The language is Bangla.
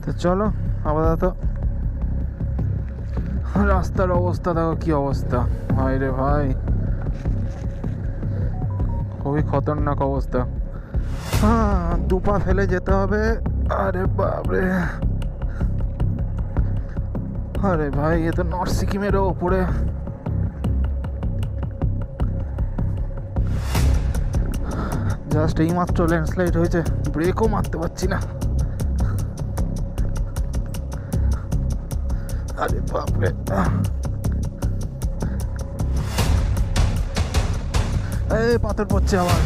তো চলো আপাতত। রাস্তার অবস্থা দেখো কি অবস্থা, ভাই রে ভাই, খুবই খতরনাক অবস্থা। হ্যাঁ, দুপা ফেলে যেতে হবে। আরে বাপরে, আরে ভাই এ তো নর্থ সিকিমেরও ওপরে। জাস্ট এইমাত্র ল্যান্ডস্লাইড হয়েছে, ব্রেকও মারতে পারছি না। আরে বাপরে, এই পাথর পড়ছে আবার।